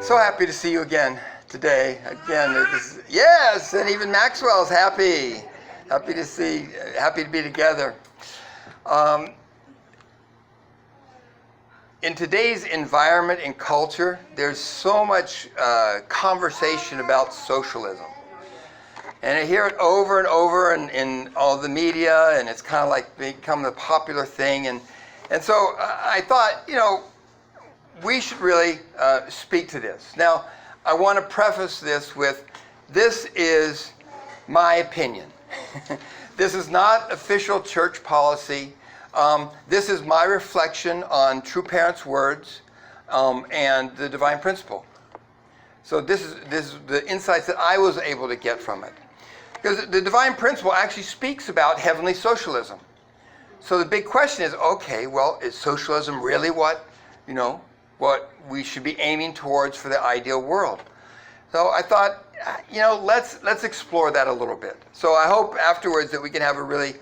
So happy to see you again today. Again, yes, and even Maxwell's happy. Happy to be together. In today's environment and culture, there's so much conversation about socialism. And I hear it over and over in all the media, and it's kind of like become the popular thing. And so I thought, we should really speak to this. Now, I want to preface this with, this is my opinion. This is not official church policy. This is my reflection on True Parents' words and the divine principle. So this is the insights that I was able to get from it. Because the divine principle actually speaks about heavenly socialism. So the big question is, okay, well, is socialism really what we should be aiming towards for the ideal world? So I thought, let's explore that a little bit. So I hope afterwards that we can have a really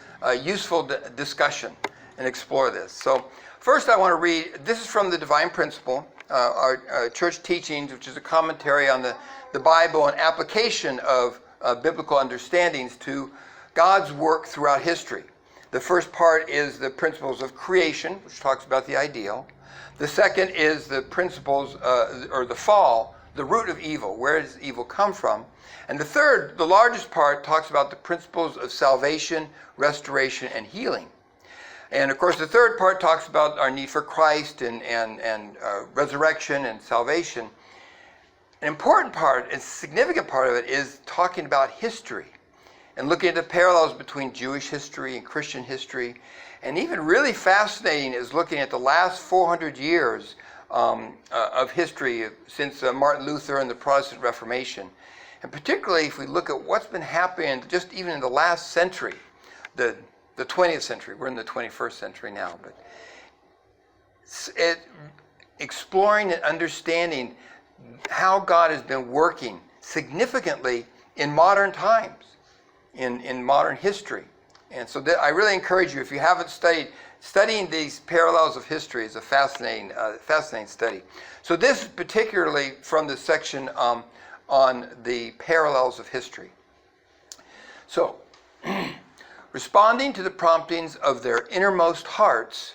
useful discussion and explore this. So first I want to read, this is from the Divine Principle, our church teachings, which is a commentary on the Bible and application of biblical understandings to God's work throughout history. The first part is the principles of creation, which talks about the ideal. The second is the principles, or the fall, the root of evil. Where does evil come from? And the third, the largest part, talks about the principles of salvation, restoration, and healing. And of course, the third part talks about our need for Christ and resurrection and salvation. An important part, a significant part of it, is talking about history and looking at the parallels between Jewish history and Christian history. And even really fascinating is looking at the last 400 years of history since Martin Luther and the Protestant Reformation. And particularly if we look at what's been happening just even in the last century, the 20th century. We're in the 21st century now. But exploring and understanding how God has been working significantly in modern times, in modern history. And so I really encourage you, if you haven't studying these parallels of history is a fascinating study. So this is particularly from the section on the parallels of history. So, responding to the promptings of their innermost hearts,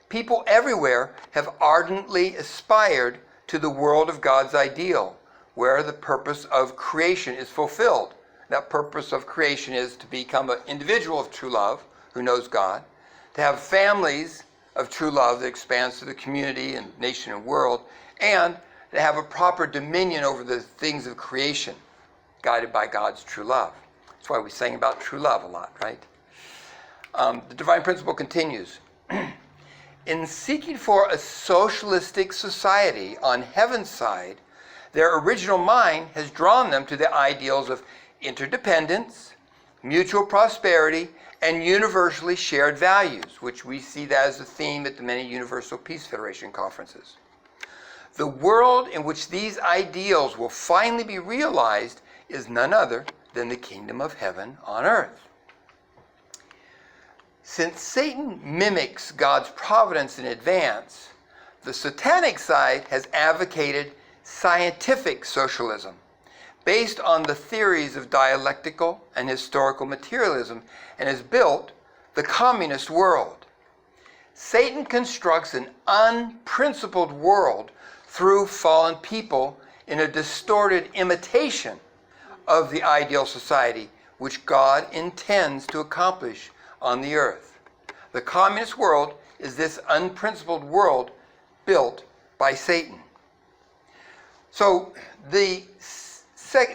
people everywhere have ardently aspired to the world of God's ideal, where the purpose of creation is fulfilled. That purpose of creation is to become an individual of true love who knows God, to have families of true love that expands to the community and nation and world, and to have a proper dominion over the things of creation, guided by God's true love. That's why we sing about true love a lot, right? The Divine Principle continues. In seeking for a socialistic society on heaven's side, their original mind has drawn them to the ideals of interdependence, mutual prosperity, and universally shared values, which we see that as a theme at the many Universal Peace Federation conferences. The world in which these ideals will finally be realized is none other than the kingdom of heaven on earth. Since Satan mimics God's providence in advance, the satanic side has advocated scientific socialism, based on the theories of dialectical and historical materialism, and has built the communist world. Satan constructs an unprincipled world through fallen people in a distorted imitation of the ideal society which God intends to accomplish on the earth. The communist world is this unprincipled world built by Satan. So this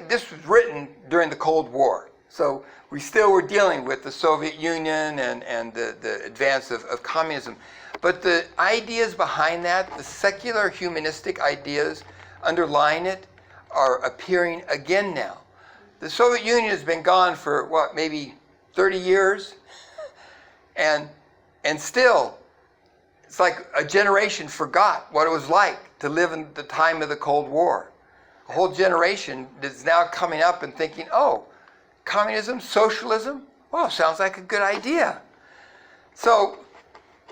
was written during the Cold War. So we still were dealing with the Soviet Union and the advance of communism. But the ideas behind that, the secular humanistic ideas underlying it, are appearing again now. The Soviet Union has been gone for, maybe 30 years? And still, it's like a generation forgot what it was like to live in the time of the Cold War. A whole generation is now coming up and thinking, oh, communism, socialism, sounds like a good idea. So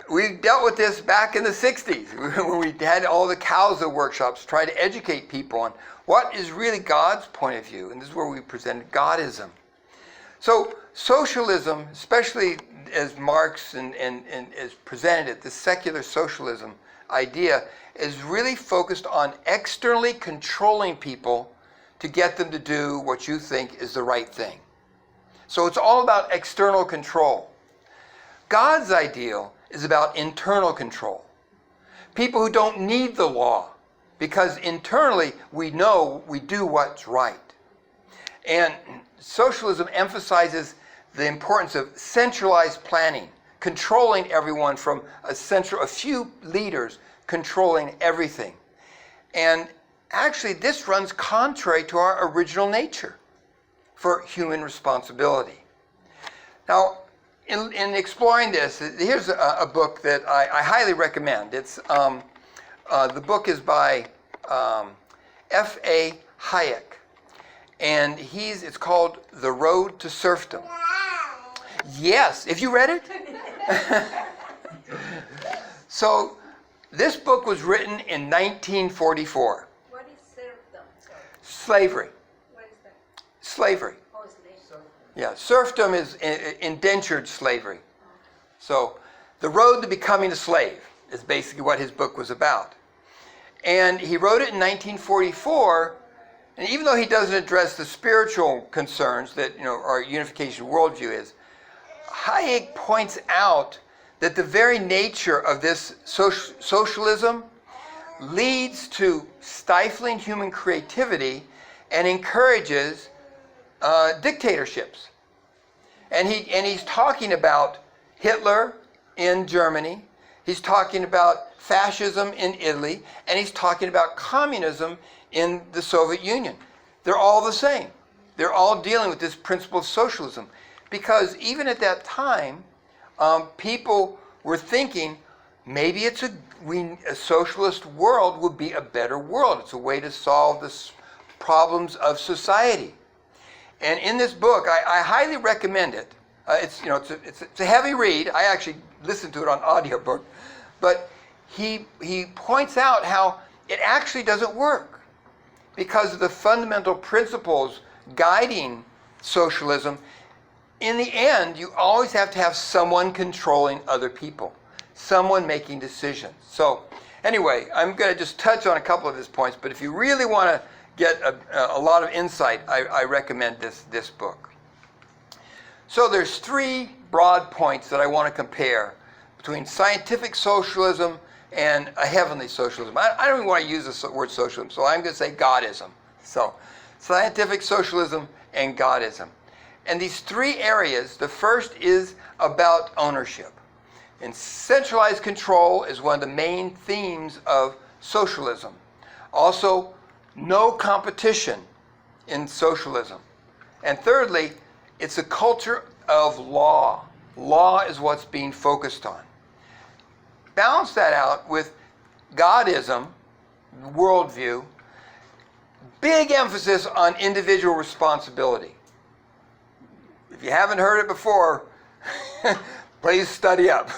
We dealt with this back in the 60s when we had all the CALSA workshops trying to educate people on what is really God's point of view. And this is where we presented Godism. So socialism, especially as Marx and as presented it, the secular socialism idea, is really focused on externally controlling people to get them to do what you think is the right thing. So it's all about external control. God's ideal is about internal control. People who don't need the law, because internally we know we do what's right. And socialism emphasizes the importance of centralized planning, controlling everyone from a few leaders controlling everything. And actually this runs contrary to our original nature for human responsibility. Now, in exploring this, here's a book that I highly recommend. It's the book is by F.A. Hayek, and it's called The Road to Serfdom. Yes, have you read it? So this book was written in 1944. What is serfdom? Sorry. Slavery. What is that? Slavery. Oh, slave. Yeah, serfdom is indentured slavery. So the road to becoming a slave is basically what his book was about. And he wrote it in 1944, and even though he doesn't address the spiritual concerns that our unification worldview is, Hayek points out that the very nature of this socialism leads to stifling human creativity and encourages dictatorships. And he's talking about Hitler in Germany, he's talking about fascism in Italy, and he's talking about communism in the Soviet Union. They're all the same. They're all dealing with this principle of socialism. Because even at that time, people were thinking maybe a socialist world would be a better world. It's a way to solve the problems of society. And in this book, I highly recommend it. It's a heavy read. I actually listened to it on audiobook, but he points out how it actually doesn't work because of the fundamental principles guiding socialism. In the end, you always have to have someone controlling other people, someone making decisions. So anyway, I'm going to just touch on a couple of his points, but if you really want to get a lot of insight, I recommend this book. So there's three broad points that I want to compare between scientific socialism and a heavenly socialism. I don't even want to use the word socialism, so I'm going to say Godism. So scientific socialism and Godism. And these three areas, the first is about ownership. And centralized control is one of the main themes of socialism. Also, no competition in socialism. And thirdly, it's a culture of law. Law is what's being focused on. Balance that out with Godism, worldview, big emphasis on individual responsibility. If you haven't heard it before, please study up.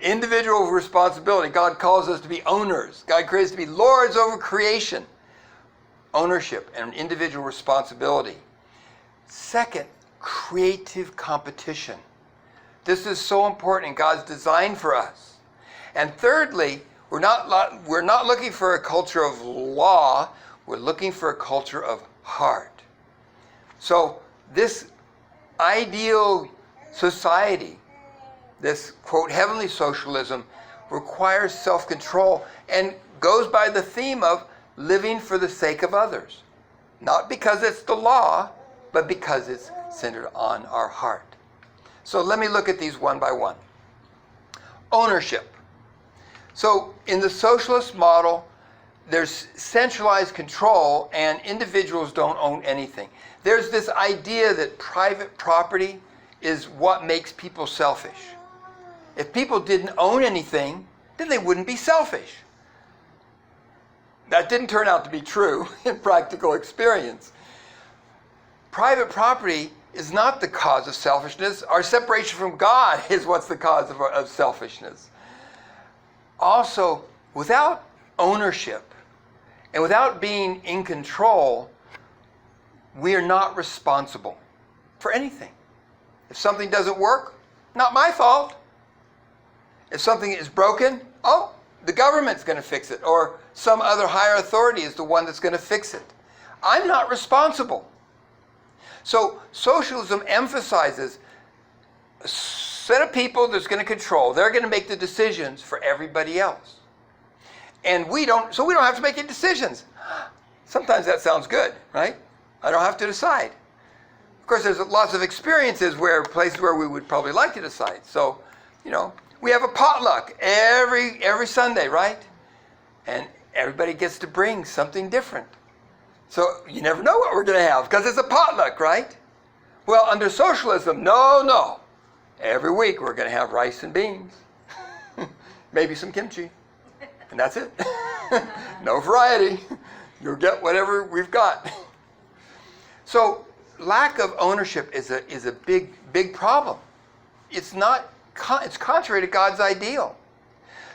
Individual responsibility. God calls us to be owners. God creates us to be lords over creation. Ownership and individual responsibility. Second, creative competition. This is so important in God's design for us. And thirdly, we're not looking for a culture of law. We're looking for a culture of heart. So this ideal society, this, quote, heavenly socialism, requires self-control and goes by the theme of living for the sake of others. Not because it's the law, but because it's centered on our heart. So let me look at these one by one. Ownership. So in the socialist model, there's centralized control and individuals don't own anything. There's this idea that private property is what makes people selfish. If people didn't own anything, then they wouldn't be selfish. That didn't turn out to be true in practical experience. Private property is not the cause of selfishness. Our separation from God is what's the cause of selfishness. also, without ownership and without being in control, we are not responsible for anything. If something doesn't work, not my fault. If something is broken, oh, the government's going to fix it, or some other higher authority is the one that's going to fix it. I'm not responsible. So socialism emphasizes a set of people that's going to control. They're going to make the decisions for everybody else. And we don't have to make any decisions. Sometimes that sounds good, right? I don't have to decide. Of course, there's lots of experiences places where we would probably like to decide. So, we have a potluck every Sunday, right? And everybody gets to bring something different. So you never know what we're going to have because it's a potluck, right? Well, under socialism, no. Every week we're going to have rice and beans. Maybe some kimchi. And that's it. No variety. You'll get whatever we've got. So lack of ownership is a big problem. It's contrary to God's ideal.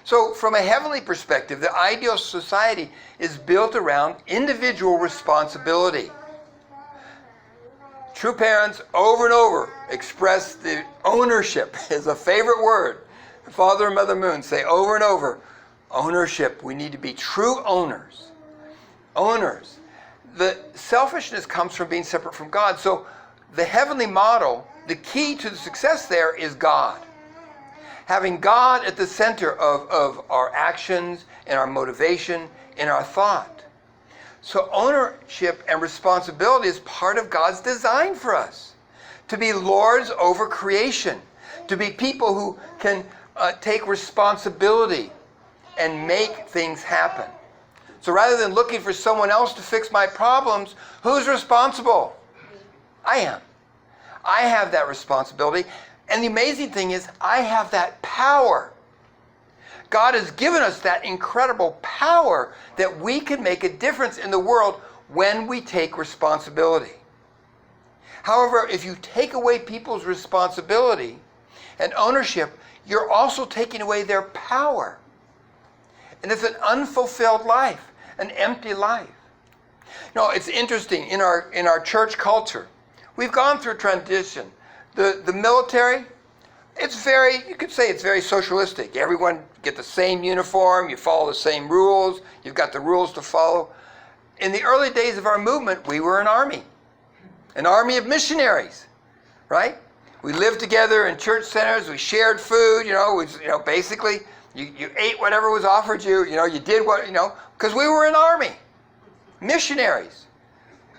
So from a heavenly perspective, the ideal society is built around individual responsibility. True parents over and over express the ownership is a favorite word. Father and Mother Moon say over and over, ownership. We need to be true owners. Owners. The selfishness comes from being separate from God. So the heavenly model, the key to the success there is God. Having God at the center of our actions and our motivation and our thought. So ownership and responsibility is part of God's design for us. To be lords over creation. To be people who can take responsibility and make things happen. So rather than looking for someone else to fix my problems, who's responsible? I am. I have that responsibility. And the amazing thing is, I have that power. God has given us that incredible power that we can make a difference in the world when we take responsibility. However, if you take away people's responsibility and ownership, you're also taking away their power. And it's an unfulfilled life, an empty life. No, it's interesting, in our church culture, we've gone through a transition. The military, you could say it's very socialistic. Everyone get the same uniform, you follow the same rules, you've got the rules to follow. In the early days of our movement, we were an army of missionaries, right? We lived together in church centers, we shared food, basically you ate whatever was offered you, you did what, because we were an army, missionaries.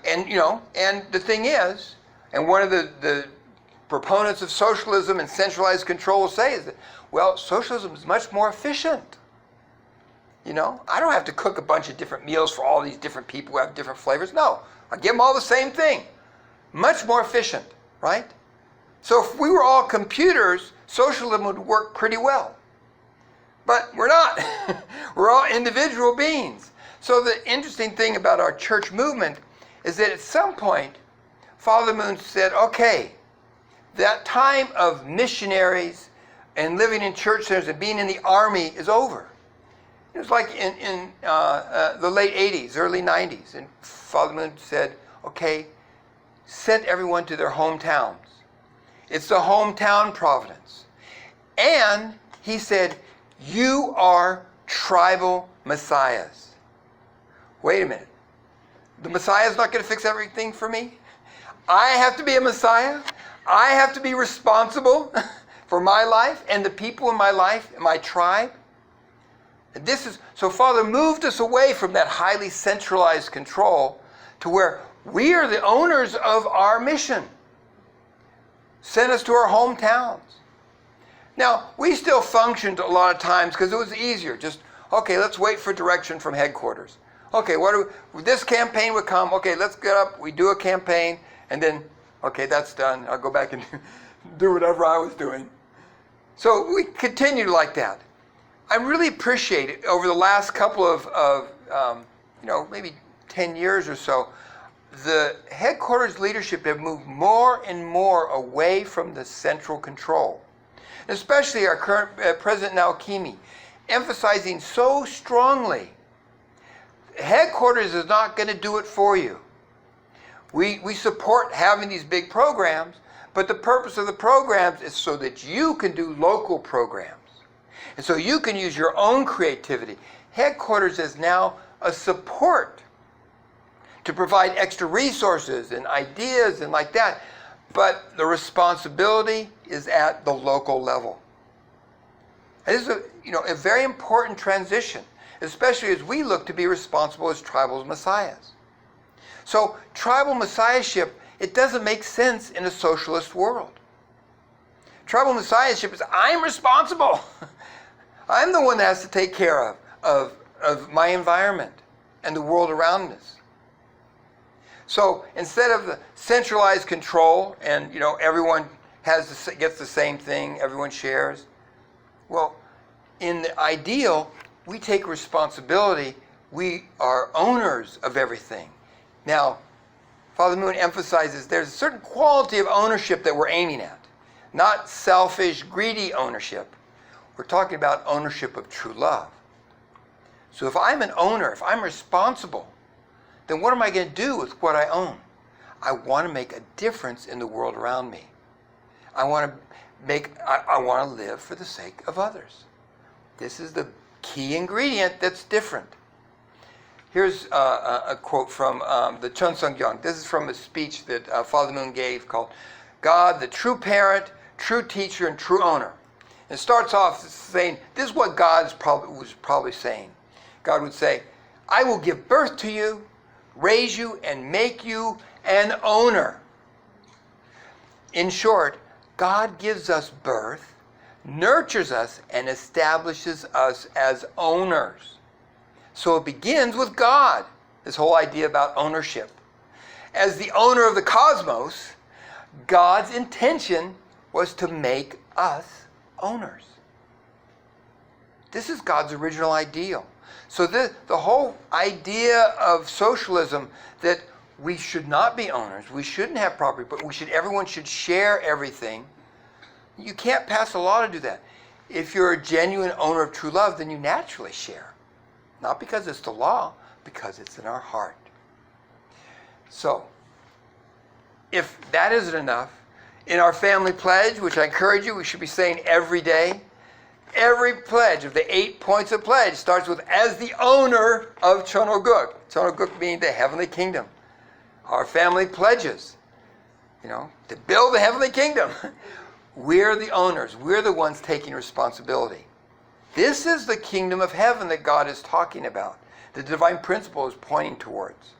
And, and the thing is, and one of the proponents of socialism and centralized control will say is that, well, socialism is much more efficient. I don't have to cook a bunch of different meals for all these different people who have different flavors. No, I give them all the same thing. Much more efficient, right? So if we were all computers, socialism would work pretty well. But we're not. We're all individual beings. So the interesting thing about our church movement is that at some point, Father Moon said, okay, that time of missionaries and living in church centers and being in the army is over. It was like in the late 80s, early 90s. And Father Moon said, okay, send everyone to their hometowns. It's the hometown providence. And he said, you are tribal messiahs. Wait a minute. The Messiah is not going to fix everything for me? I have to be a Messiah? I have to be responsible for my life and the people in my life, my tribe? And so Father moved us away from that highly centralized control to where we are the owners of our mission. Sent us to our hometowns. Now, we still functioned a lot of times because it was easier. Just, okay, let's wait for direction from headquarters. Okay, this campaign would come. Okay, let's get up. We do a campaign, and then, okay, that's done. I'll go back and do whatever I was doing. So we continued like that. I really appreciate it over the last couple of maybe 10 years or so. The headquarters leadership have moved more and more away from the central control. Especially our current President Naokimi emphasizing so strongly, headquarters is not going to do it for you. We support having these big programs, but the purpose of the programs is so that you can do local programs. And so you can use your own creativity. Headquarters is now a support to provide extra resources and ideas and like that. But the responsibility is at the local level. And this is a very important transition, especially as we look to be responsible as tribal messiahs. So tribal messiahship, it doesn't make sense in a socialist world. Tribal messiahship is, I'm responsible. I'm the one that has to take care of my environment and the world around us. So instead of the centralized control and everyone gets the same thing, everyone shares. Well, in the ideal, we take responsibility. We are owners of everything. Now, Father Moon emphasizes there's a certain quality of ownership that we're aiming at. Not selfish, greedy ownership. We're talking about ownership of true love. So if I'm an owner, if I'm responsible, then what am I going to do with what I own? I want to make a difference in the world around me. I want to live for the sake of others. This is the key ingredient that's different. Here's a quote from the Chun Sung Gyung. This is from a speech that Father Moon gave called God, the true parent, true teacher, and true owner. It starts off saying, this is what God was probably saying. God would say, I will give birth to you, raise you, and make you an owner. In short, God gives us birth, nurtures us, and establishes us as owners. So it begins with God, this whole idea about ownership. As the owner of the cosmos, God's intention was to make us owners. This is God's original ideal. So the whole idea of socialism, that we should not be owners, we shouldn't have property, but everyone should share everything. You can't pass a law to do that. If you're a genuine owner of true love, then you naturally share. Not because it's the law, because it's in our heart. So, if that isn't enough, in our family pledge, which I encourage you, we should be saying every day, every pledge of the 8 points of pledge starts with, as the owner of Chonoguk. Chonoguk being the heavenly kingdom. Our family pledges, to build the heavenly kingdom. We're the owners. We're the ones taking responsibility. This is the kingdom of heaven that God is talking about. The divine principle is pointing towards.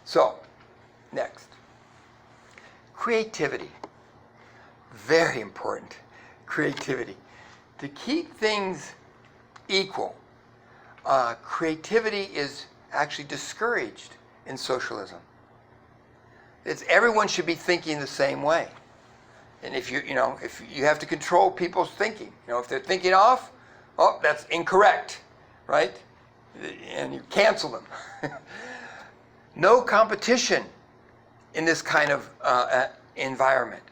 So, next. Creativity. Very important. Creativity. To keep things equal, creativity is actually discouraged in socialism. Everyone should be thinking the same way. And if you have to control people's thinking, if they're thinking off, that's incorrect, right? And you cancel them. No competition in this kind of environment,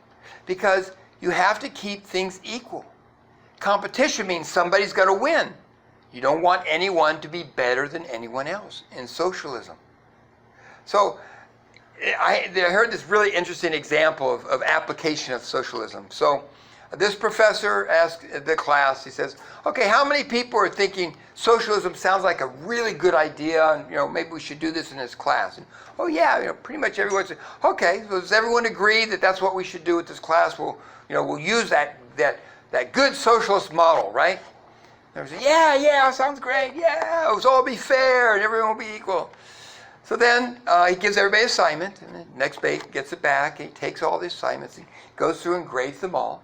because you have to keep things equal. Competition means somebody's got to win. You don't want anyone to be better than anyone else in socialism. So I heard this really interesting example of application of socialism. So this professor asked the class, he says, okay, how many people are thinking socialism sounds like a really good idea, and maybe we should do this in this class? And, oh yeah, pretty much everyone said, okay, so does everyone agree that that's what we should do with this class? We'll use that good socialist model, right? And they say, yeah, sounds great, yeah, it'll all be fair and everyone will be equal. So then he gives everybody an assignment, and the next mate gets it back, and he takes all the assignments, and goes through and grades them all.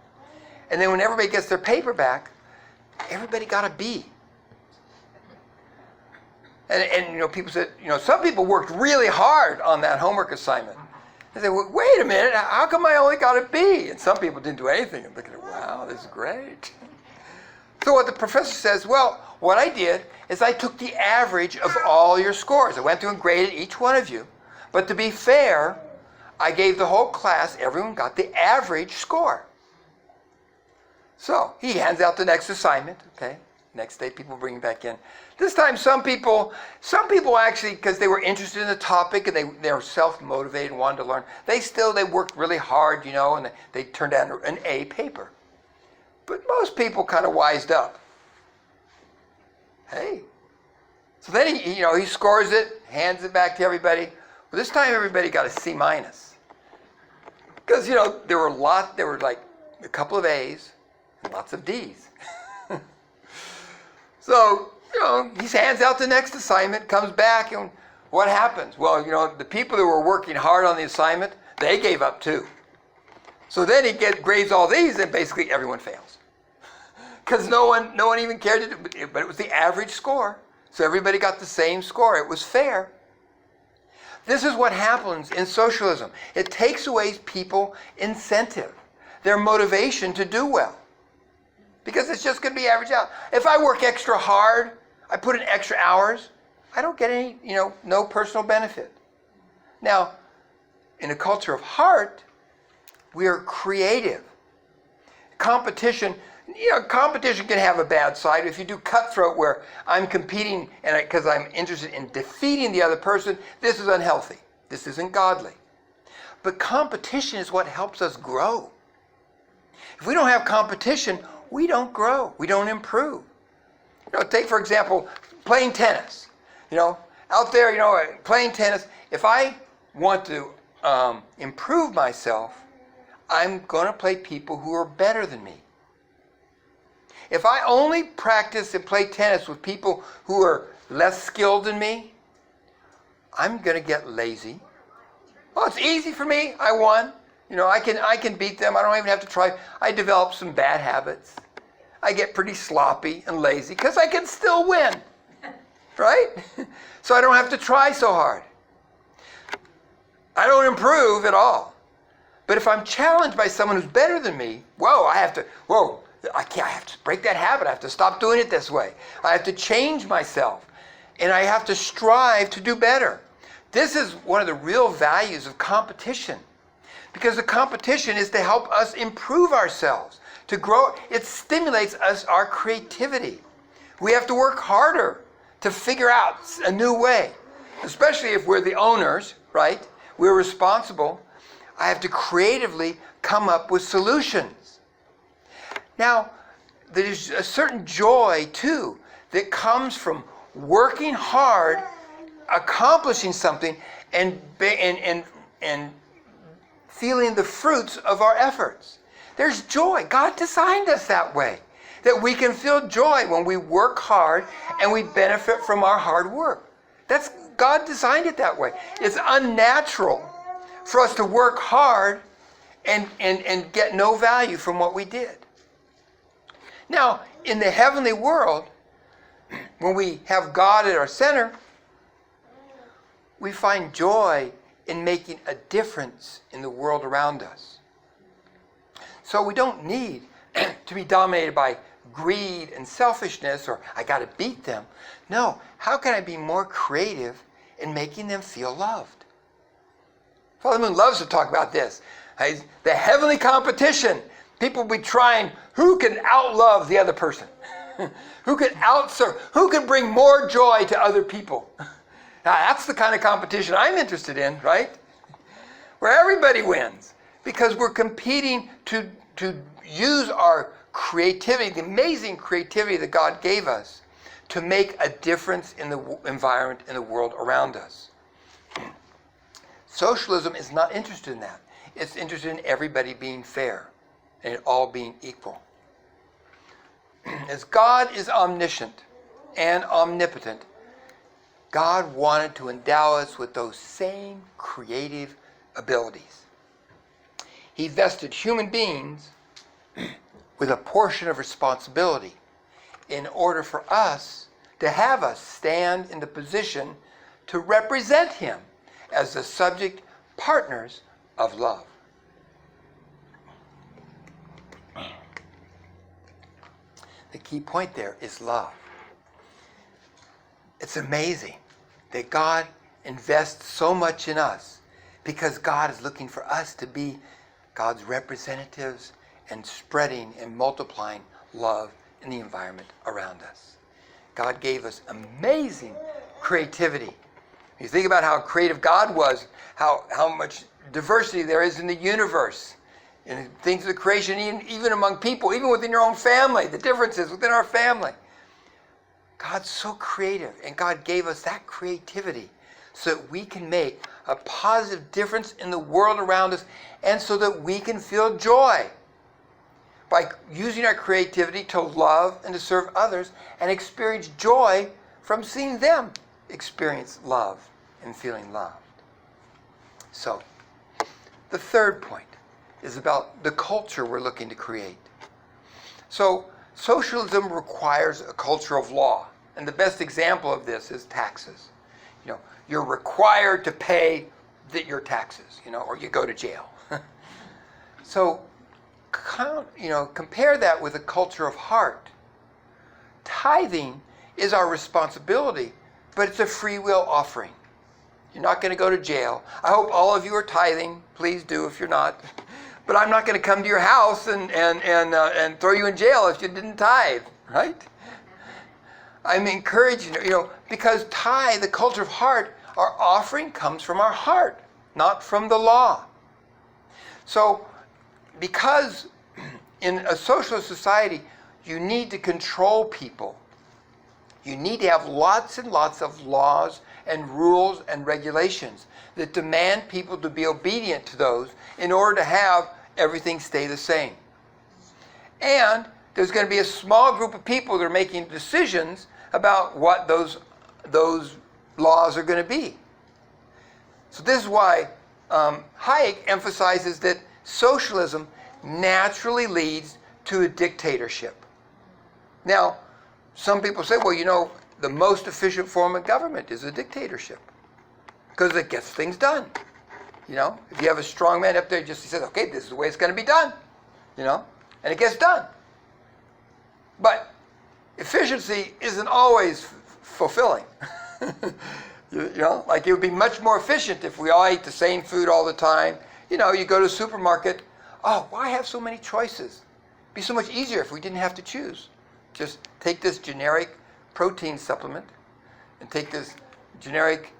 And then when everybody gets their paper back, everybody got a B. And people said, some people worked really hard on that homework assignment. They said, well, wait a minute, how come I only got a B? And some people didn't do anything. And looking at, wow, this is great. So what the professor says, well, what I did is I took the average of all your scores. I went through and graded each one of you. But to be fair, I gave the whole class, everyone got the average score. So he hands out the next assignment, okay? Next day, people bring it back in. This time, some people actually, because they were interested in the topic and they were self-motivated and wanted to learn, they worked really hard, and they turned out an A paper. But most people kind of wised up. Hey. So then he scores it, hands it back to everybody. Well, this time everybody got a C minus. Because, there were like a couple of A's and lots of D's. So, he hands out the next assignment, comes back, and what happens? Well, the people that were working hard on the assignment, they gave up too. So then he grades all these, and basically everyone fails. Because no one even cared to do it, but it was the average score. So everybody got the same score. It was fair. This is what happens in socialism. It takes away people incentive, their motivation to do well. Because it's just going to be averaged out. If I work extra hard, I put in extra hours, I don't get any, no personal benefit. Now, in a culture of heart, we are creative. Competition can have a bad side. If you do cutthroat where I'm competing and because I'm interested in defeating the other person, this is unhealthy. This isn't godly. But competition is what helps us grow. If we don't have competition, we don't grow. We don't improve. Take, for example, playing tennis. Out there, playing tennis. If I want to improve myself, I'm going to play people who are better than me. If I only practice and play tennis with people who are less skilled than me, I'm going to get lazy. Oh, it's easy for me. I won. I can beat them. I don't even have to try. I develop some bad habits. I get pretty sloppy and lazy because I can still win. Right? So I don't have to try so hard. I don't improve at all. But if I'm challenged by someone who's better than me, I have to break that habit. I have to stop doing it this way. I have to change myself. And I have to strive to do better. This is one of the real values of competition. Because the competition is to help us improve ourselves, to grow. It stimulates our creativity. We have to work harder to figure out a new way, especially if we're the owners, right? We're responsible. I have to creatively come up with solutions. Now, there's a certain joy, too, that comes from working hard, accomplishing something, and feeling the fruits of our efforts. There's joy. God designed us that way, that we can feel joy when we work hard and we benefit from our hard work. God designed it that way. It's unnatural for us to work hard and get no value from what we did. Now, in the heavenly world, when we have God at our center, we find joy in making a difference in the world around us. So we don't need to be dominated by greed and selfishness, or I got to beat them. No, how can I be more creative in making them feel loved? Father Moon loves to talk about this. The heavenly competition. People will be trying who can outlove the other person. Who can outserve? Who can bring more joy to other people? Now, that's the kind of competition I'm interested in, right? Where everybody wins. Because we're competing to use our creativity, the amazing creativity that God gave us, to make a difference in the environment, in the world around us. Socialism is not interested in that. It's interested in everybody being fair and it all being equal. As God is omniscient and omnipotent, God wanted to endow us with those same creative abilities. He vested human beings with a portion of responsibility in order for us to have us stand in the position to represent Him as the subject partners of love. The key point there is love. It's amazing that God invests so much in us because God is looking for us to be God's representatives and spreading and multiplying love in the environment around us. God gave us amazing creativity. You think about how creative God was, how much diversity there is in the universe, in things of creation, even among people, even within your own family, the differences within our family. God's so creative, and God gave us that creativity so that we can make a positive difference in the world around us, and so that we can feel joy by using our creativity to love and to serve others and experience joy from seeing them experience love and feeling loved. So, the third point is about the culture we're looking to create. So, socialism requires a culture of law. And the best example of this is taxes. You're required to pay your taxes, or you go to jail. So, compare that with a culture of heart. Tithing is our responsibility, but it's a free will offering. You're not going to go to jail. I hope all of you are tithing. Please do if you're not. But I'm not going to come to your house and throw you in jail if you didn't tithe, right? I'm encouraging you, because tithe, the culture of heart, our offering comes from our heart, not from the law. So, because in a socialist society, you need to control people. You need to have lots and lots of laws and rules and regulations that demand people to be obedient to those in order to have everything stay the same. And there's going to be a small group of people that are making decisions about what those laws are going to be. So this is why Hayek emphasizes that socialism naturally leads to a dictatorship. Now, some people say, well, the most efficient form of government is a dictatorship because it gets things done. If you have a strong man up there, he says, okay, this is the way it's going to be done, and it gets done. But efficiency isn't always fulfilling. Like it would be much more efficient if we all ate the same food all the time. You go to a supermarket, why have so many choices? It'd be so much easier if we didn't have to choose. Just take this generic protein supplement and take this generic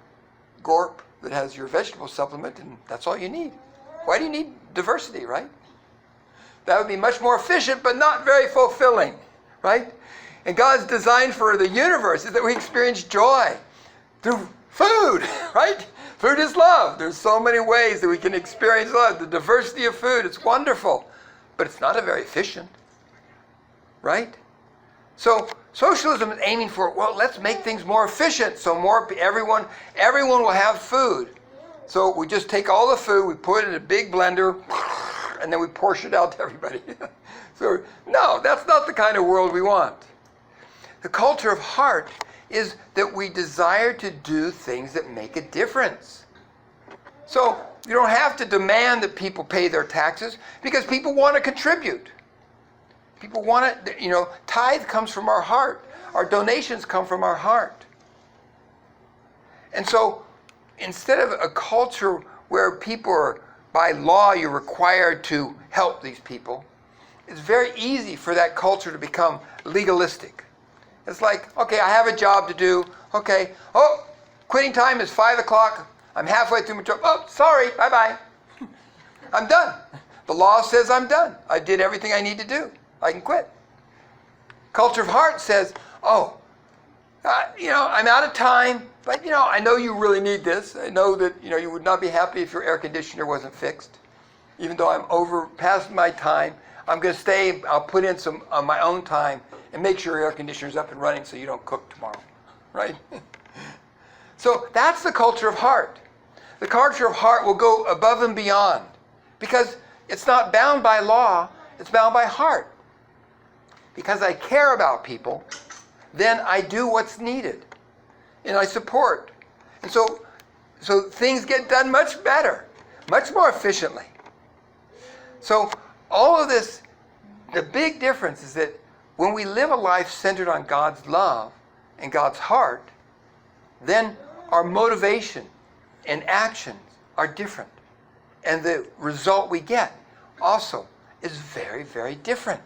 gorp that has your vegetable supplement, and that's all you need. Why do you need diversity, right? That would be much more efficient, but not very fulfilling, right? And God's design for the universe is that we experience joy through food, right? Food is love. There's so many ways that we can experience love. The diversity of food, it's wonderful, but it's not very efficient, right? So socialism is aiming for, let's make things more efficient so everyone will have food. So we just take all the food, we put it in a big blender, and then we portion it out to everybody. So no, that's not the kind of world we want. The culture of heart is that we desire to do things that make a difference. So you don't have to demand that people pay their taxes because people want to contribute. People want to, tithe comes from our heart. Our donations come from our heart. And so instead of a culture where people are, by law, you're required to help these people, it's very easy for that culture to become legalistic. It's like, okay, I have a job to do. Okay, quitting time is 5 o'clock. I'm halfway through my job. Oh, sorry, bye-bye. I'm done. The law says I'm done. I did everything I need to do. I can quit. Culture of heart says, I'm out of time, but, I know you really need this. I know that, you would not be happy if your air conditioner wasn't fixed. Even though I'm over past my time, I'm going to stay, I'll put in some on my own time and make sure your air conditioner's up and running so you don't cook tomorrow, right? So that's the culture of heart. The culture of heart will go above and beyond because it's not bound by law, it's bound by heart. Because I care about people, then I do what's needed. And I support. And so things get done much better, much more efficiently. So all of this, the big difference is that when we live a life centered on God's love and God's heart, then our motivation and actions are different. And the result we get also is very, very different.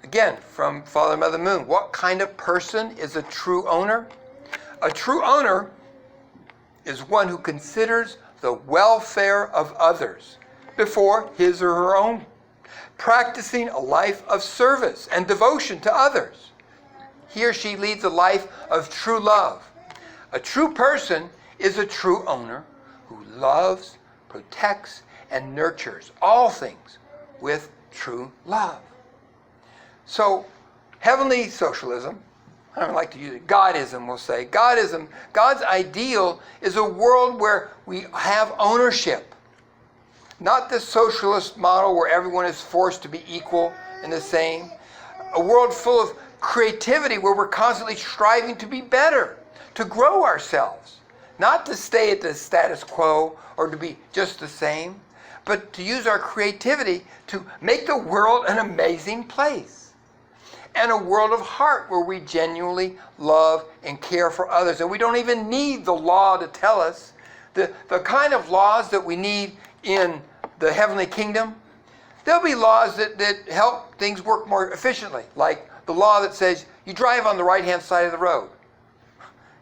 Again, from Father and Mother Moon, what kind of person is a true owner? A true owner is one who considers the welfare of others before his or her own, practicing a life of service and devotion to others. He or she leads a life of true love. A true person is a true owner who loves, protects, and nurtures all things with true love. So, heavenly socialism, I don't like to use it, Godism, we'll say. Godism, God's ideal is a world where we have ownership. Not this socialist model where everyone is forced to be equal and the same. A world full of creativity where we're constantly striving to be better, to grow ourselves. Not to stay at the status quo or to be just the same, but to use our creativity to make the world an amazing place. And a world of heart where we genuinely love and care for others. And we don't even need the law to tell us. The kind of laws that we need in the heavenly kingdom, there'll be laws that help things work more efficiently. Like the law that says you drive on the right-hand side of the road.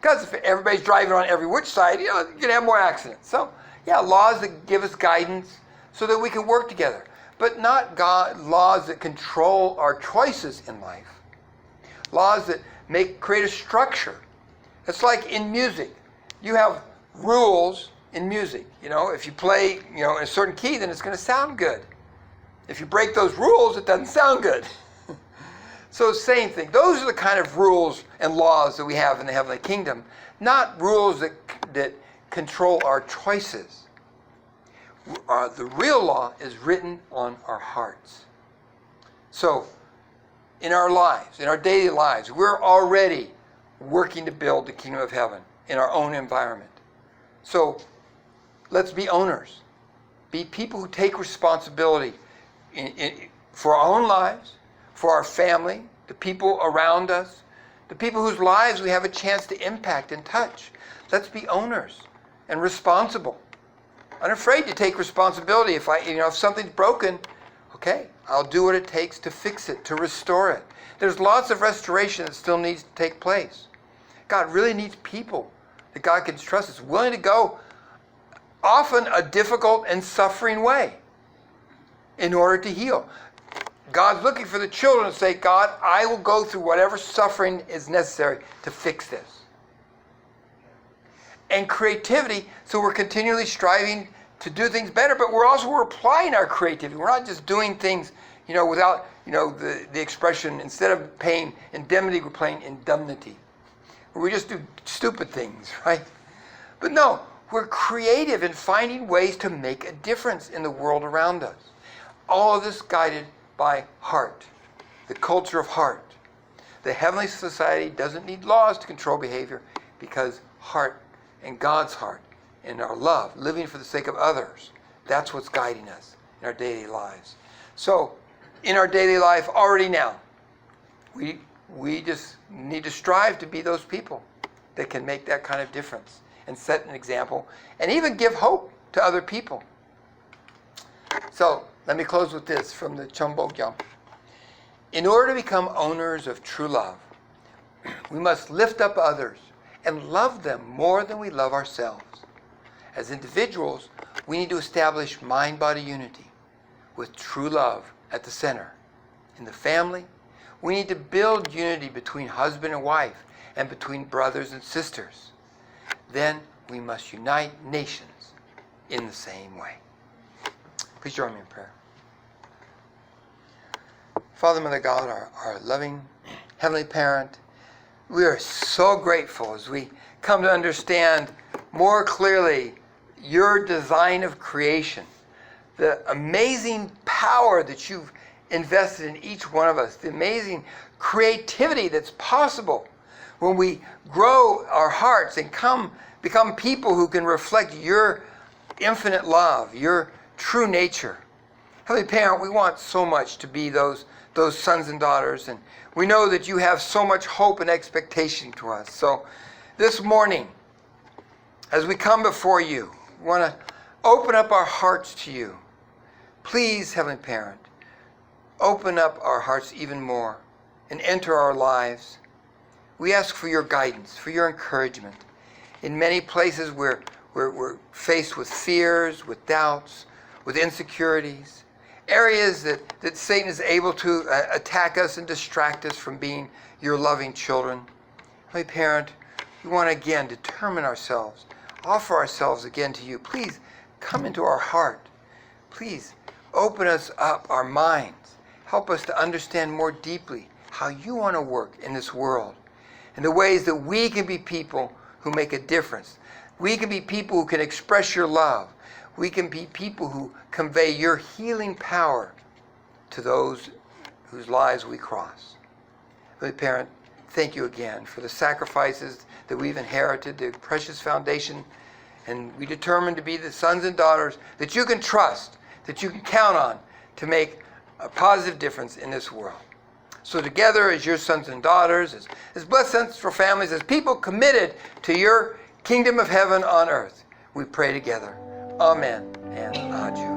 Because if everybody's driving on every which side, you're going to have more accidents. So, yeah, laws that give us guidance so that we can work together. But not laws that control our choices in life. Laws that create a structure. It's like in music. You have rules in music. If you play, in a certain key, then it's going to sound good. If you break those rules, it doesn't sound good. So same thing. Those are the kind of rules and laws that we have in the heavenly kingdom. Not rules that control our choices. The real law is written on our hearts. So, in our lives, in our daily lives, we're already working to build the kingdom of heaven in our own environment. So, let's be owners. Be people who take responsibility for our own lives, for our family, the people around us, the people whose lives we have a chance to impact and touch. Let's be owners and responsible. Unafraid to take responsibility. If something's broken, okay, I'll do what it takes to fix it, to restore it. There's lots of restoration that still needs to take place. God really needs people that God can trust, is willing to go often a difficult and suffering way in order to heal. God's looking for the children to say, God, I will go through whatever suffering is necessary to fix this. And creativity, so we're continually striving to do things better, but we're applying our creativity. We're not just doing things, without, the expression, instead of paying indemnity, we're paying indemnity. We just do stupid things, right? But no, we're creative in finding ways to make a difference in the world around us. All of this guided by heart, the culture of heart. The heavenly society doesn't need laws to control behavior because heart and God's heart and our love, living for the sake of others, that's what's guiding us in our daily lives. So, in our daily life, already now, we just need to strive to be those people that can make that kind of difference and set an example and even give hope to other people. So, let me close with this from the Chombogyam. In order to become owners of true love, we must lift up others and love them more than we love ourselves. As individuals, we need to establish mind-body unity with true love at the center. In the family, we need to build unity between husband and wife and between brothers and sisters. Then we must unite nations in the same way. Please join me in prayer. Father, Mother God, our loving Heavenly Parent, we are so grateful as we come to understand more clearly your design of creation, the amazing power that you've invested in each one of us, the amazing creativity that's possible when we grow our hearts and become people who can reflect your infinite love, your true nature. Heavenly Parent, we want so much to be those sons and daughters, and we know that you have so much hope and expectation to us. So this morning, as we come before you, we want to open up our hearts to you. Please, Heavenly Parent, open up our hearts even more and enter our lives. We ask for your guidance, for your encouragement. In many places we're faced with fears, with doubts, with insecurities, areas that Satan is able to attack us and distract us from being your loving children. Holy Parent, we want to again determine ourselves, offer ourselves again to you. Please come into our heart. Please open us up, our minds. Help us to understand more deeply how you want to work in this world and the ways that we can be people who make a difference. We can be people who can express your love. We can be people who convey your healing power to those whose lives we cross. Holy Parent, thank you again for the sacrifices that we've inherited, the precious foundation, and we determine to be the sons and daughters that you can trust, that you can count on to make a positive difference in this world. So together as your sons and daughters, as blessed central families, as people committed to your kingdom of heaven on earth, we pray together. Amen and adieu.